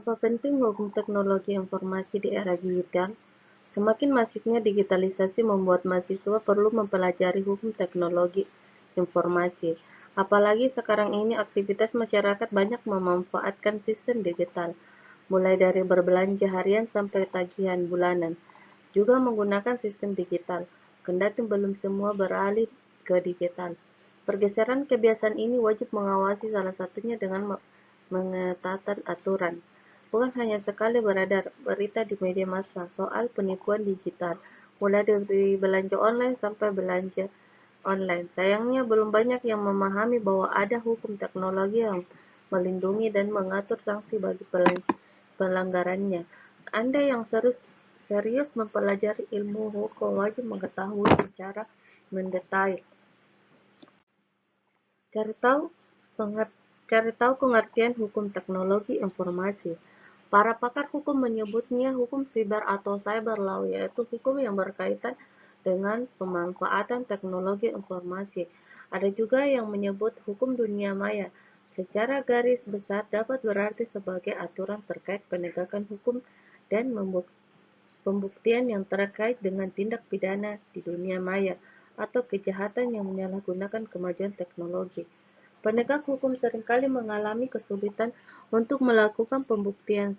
Seberapa penting hukum teknologi informasi di era digital? Semakin masifnya digitalisasi membuat mahasiswa perlu mempelajari hukum teknologi informasi. Apalagi sekarang ini aktivitas masyarakat banyak memanfaatkan sistem digital, mulai dari berbelanja harian sampai tagihan bulanan, juga menggunakan sistem digital. Kendati belum semua beralih ke digital. Pergeseran kebiasaan ini wajib mengawasi salah satunya dengan mengetatkan aturan. Bukan hanya sekali beredar berita di media massa soal penipuan digital, mulai dari belanja online sampai belanja online. Sayangnya belum banyak yang memahami bahwa ada hukum teknologi yang melindungi dan mengatur sanksi bagi pelanggarannya. Anda yang serius mempelajari ilmu hukum wajib mengetahui secara mendetail. Cari tahu Cari tahu pengertian hukum teknologi informasi. Para pakar hukum menyebutnya hukum siber atau cyber law, yaitu hukum yang berkaitan dengan pemanfaatan teknologi informasi. Ada juga yang menyebut hukum dunia maya. Secara garis besar dapat berarti sebagai aturan terkait penegakan hukum dan pembuktian yang terkait dengan tindak pidana di dunia maya atau kejahatan yang menyalahgunakan kemajuan teknologi. Penegak hukum seringkali mengalami kesulitan untuk melakukan pembuktian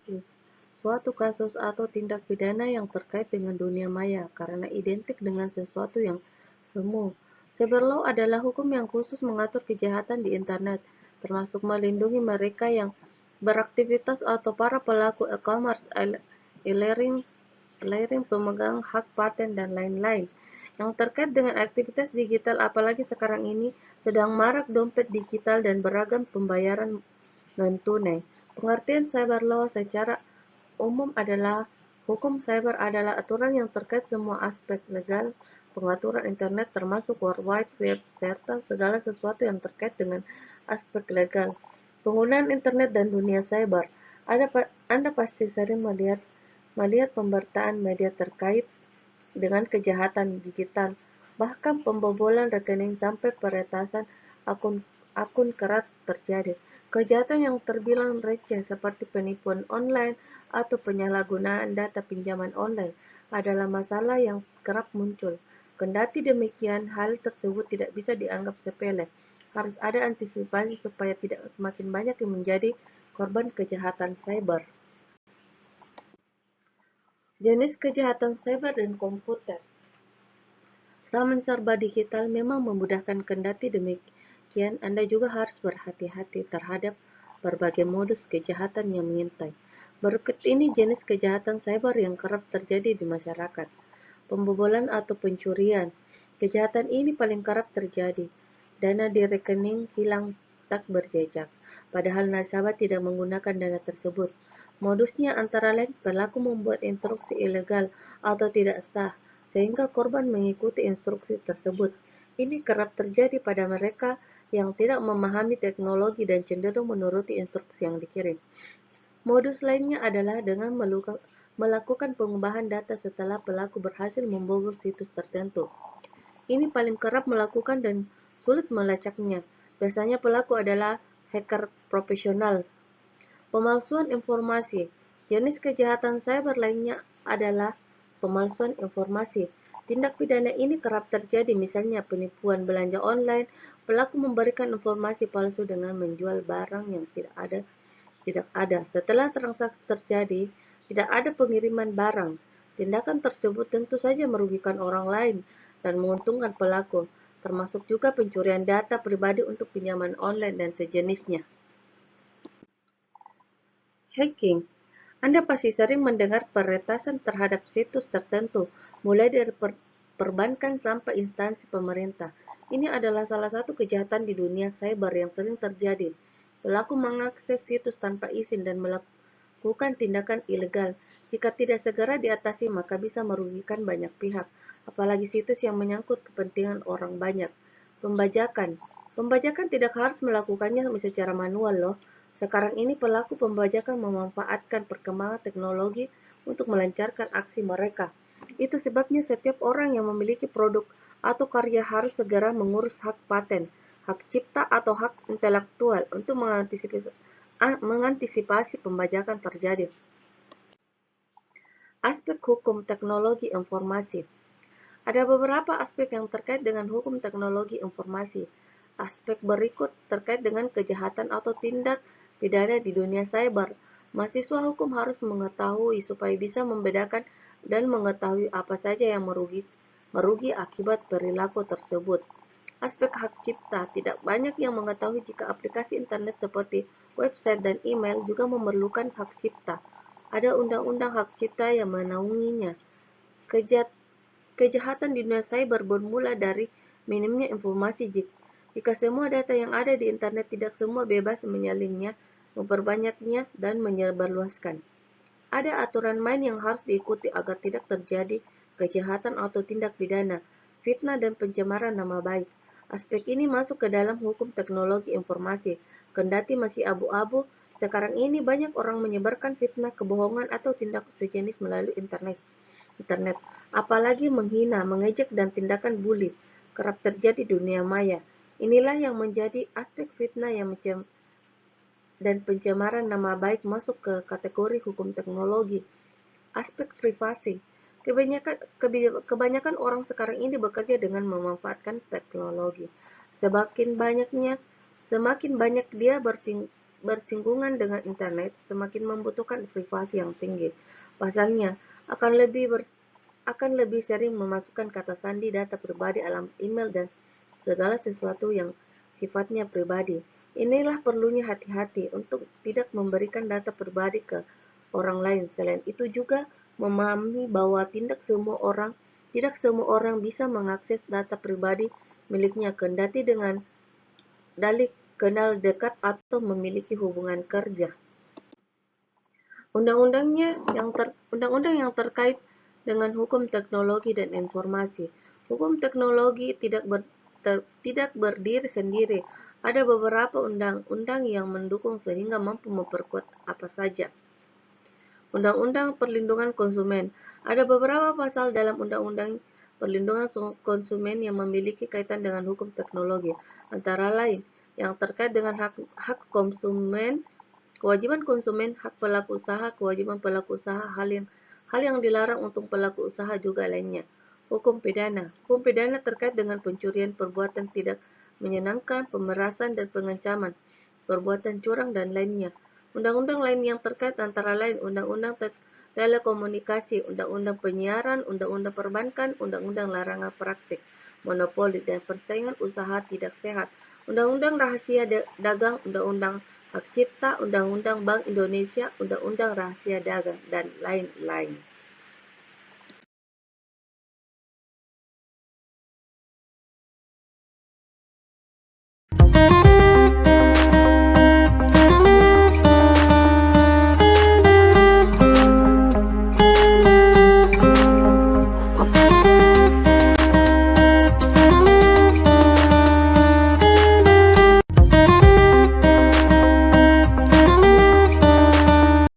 suatu kasus atau tindak pidana yang terkait dengan dunia maya karena identik dengan sesuatu yang semu. Cyberlaw adalah hukum yang khusus mengatur kejahatan di internet, termasuk melindungi mereka yang beraktivitas atau para pelaku e-commerce, e-learning, pemegang hak paten, dan lain-lain yang terkait dengan aktivitas digital. Apalagi sekarang ini sedang marak dompet digital dan beragam pembayaran non-tunai. Pengertian cyber law secara umum adalah hukum cyber adalah aturan yang terkait semua aspek legal pengaturan internet termasuk World Wide Web serta segala sesuatu yang terkait dengan aspek legal penggunaan internet dan dunia cyber. Anda pasti sering melihat pemberitaan media terkait dengan kejahatan digital, bahkan pembobolan rekening sampai peretasan akun kerap terjadi. Kejahatan yang terbilang receh seperti penipuan online atau penyalahgunaan data pinjaman online adalah masalah yang kerap muncul. Kendati demikian, hal tersebut tidak bisa dianggap sepele. Harus ada antisipasi supaya tidak semakin banyak yang menjadi korban kejahatan cyber. Jenis kejahatan cyber dan komputer. Zaman serba digital memang memudahkan, kendati demikian Anda juga harus berhati-hati terhadap berbagai modus kejahatan yang mengintai. Berikut ini jenis kejahatan cyber yang kerap terjadi di masyarakat. Pembobolan atau pencurian. Kejahatan ini paling kerap terjadi. Dana di rekening hilang tak berjejak, padahal nasabah tidak menggunakan dana tersebut. Modusnya antara lain pelaku membuat instruksi ilegal atau tidak sah, sehingga korban mengikuti instruksi tersebut. Ini kerap terjadi pada mereka yang tidak memahami teknologi dan cenderung menuruti instruksi yang dikirim. Modus lainnya adalah dengan melakukan pengubahan data setelah pelaku berhasil membobol situs tertentu. Ini paling kerap melakukan dan sulit melacaknya. Biasanya pelaku adalah hacker profesional. Pemalsuan informasi. Jenis kejahatan cyber lainnya adalah pemalsuan informasi. Tindak pidana ini kerap terjadi, misalnya penipuan belanja online. Pelaku memberikan informasi palsu dengan menjual barang yang tidak ada. Setelah transaksi terjadi, tidak ada pengiriman barang. Tindakan tersebut tentu saja merugikan orang lain dan menguntungkan pelaku, termasuk juga pencurian data pribadi untuk pinjaman online dan sejenisnya. Hacking. Anda pasti sering mendengar peretasan terhadap situs tertentu, mulai dari perbankan sampai instansi pemerintah. Ini adalah salah satu kejahatan di dunia cyber yang sering terjadi. Pelaku mengakses situs tanpa izin dan melakukan tindakan ilegal. Jika tidak segera diatasi, maka bisa merugikan banyak pihak, apalagi situs yang menyangkut kepentingan orang banyak. Pembajakan. Pembajakan tidak harus melakukannya secara manual loh. Sekarang ini pelaku pembajakan memanfaatkan perkembangan teknologi untuk melancarkan aksi mereka. Itu sebabnya setiap orang yang memiliki produk atau karya harus segera mengurus hak paten, hak cipta atau hak intelektual untuk mengantisipasi pembajakan terjadi. Aspek hukum teknologi informasi. Ada beberapa aspek yang terkait dengan hukum teknologi informasi. Aspek berikut terkait dengan kejahatan atau tindak pidana di dunia cyber. Mahasiswa hukum harus mengetahui supaya bisa membedakan dan mengetahui apa saja yang merugi akibat perilaku tersebut. Aspek hak cipta. Tidak banyak yang mengetahui jika aplikasi internet seperti website dan email juga memerlukan hak cipta. Ada undang-undang hak cipta yang menaunginya. Kejahatan di dunia cyber bermula dari minimnya informasi. Jika semua data yang ada di internet tidak semua bebas menyalinnya, memperbanyaknya, dan menyebarluaskan. Ada aturan main yang harus diikuti agar tidak terjadi kejahatan atau tindak pidana, fitnah dan pencemaran nama baik. Aspek ini masuk ke dalam hukum teknologi informasi. Kendati masih abu-abu, sekarang ini banyak orang menyebarkan fitnah, kebohongan, atau tindak sejenis melalui internet. Apalagi menghina, mengejek, dan tindakan bully kerap terjadi di dunia maya. Inilah yang menjadi aspek fitnah dan pencemaran nama baik masuk ke kategori hukum teknologi. Aspek privasi. Kebanyakan orang sekarang ini bekerja dengan memanfaatkan teknologi. Semakin banyak dia bersinggungan dengan internet, semakin membutuhkan privasi yang tinggi. Pasalnya, akan lebih sering memasukkan kata sandi data pribadi alam email dan segala sesuatu yang sifatnya pribadi. Inilah perlunya hati-hati untuk tidak memberikan data pribadi ke orang lain. Selain itu juga memahami bahwa tidak semua orang bisa mengakses data pribadi miliknya kendati dengan dalih kenal dekat atau memiliki hubungan kerja. Undang-undang yang terkait dengan hukum teknologi dan informasi. Hukum teknologi tidak berdiri sendiri. Ada beberapa undang-undang yang mendukung sehingga mampu memperkuat apa saja. Undang-undang Perlindungan Konsumen. Ada beberapa pasal dalam Undang-undang Perlindungan Konsumen yang memiliki kaitan dengan hukum teknologi, antara lain yang terkait dengan hak konsumen, kewajiban konsumen, hak pelaku usaha, kewajiban pelaku usaha, hal yang dilarang untuk pelaku usaha juga lainnya. Hukum pidana. Hukum pidana terkait dengan pencurian, perbuatan tidak menyenangkan, pemerasan dan pengancaman, perbuatan curang dan lainnya. Undang-undang lain yang terkait antara lain Undang-undang Telekomunikasi, Undang-undang Penyiaran, Undang-undang Perbankan, Undang-undang Larangan Praktik Monopoli dan Persaingan Usaha Tidak Sehat, Undang-undang Rahasia Dagang, Undang-undang Hak Cipta, Undang-undang Bank Indonesia, Undang-undang Rahasia Dagang, dan lain-lain.